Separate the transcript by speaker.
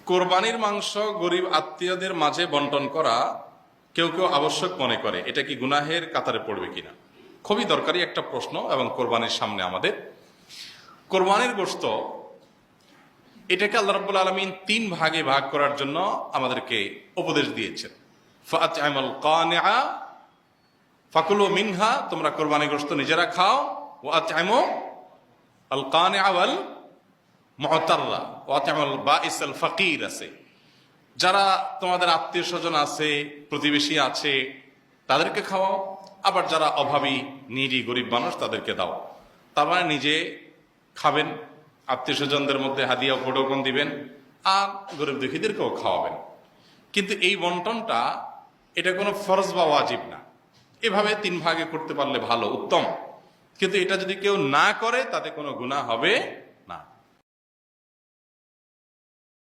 Speaker 1: কোরবানির মাংস গরিব আত্মীয়দের মাঝে বন্টন করা কেউ কেউ আবশ্যক মনে করে, এটা কি গুনাহের কাতারে পড়বে কিনা? খুবই দরকারি একটা প্রশ্ন। এবং কোরবানির সামনে আমাদের কোরবানির গোশত, এটাকে আল্লাহ রাব্বুল আলামিন 3 ভাগে ভাগ করার জন্য আমাদেরকে উপদেশ দিয়েছেন। ফাআত'আমাল কানিআ ফাকুলু মিনহা, তোমরা কোরবানির গোশত নিজেরা খাও। ওয়া আত'আমু আল কানিআ ওয়াল মুতাররা ওয়া আত'আমুল বাঈস আল ফাকির আছে, যারা তোমাদের আত্মীয় স্বজন আছে, প্রতিবেশী আছে, তাদেরকে খাওয়াও। আবার যারা অভাবী, নিডি, গরিব মানুষ, তাদেরকে দাও। তার মানে নিজে খাবেন, আত্মীয় স্বজনদের মধ্যে হাদিয়া উপঢৌকন দিবেন, আর গরিব দুঃখীদেরকেও খাওয়াবেন। কিন্তু এই বন্টনটা এটা কোনো ফরজ বা ওয়াজিব না। এভাবে 3 ভাগে করতে পারলে ভালো, উত্তম। কিন্তু এটা যদি কেউ না করে তাতে কোনো গুনাহ হবে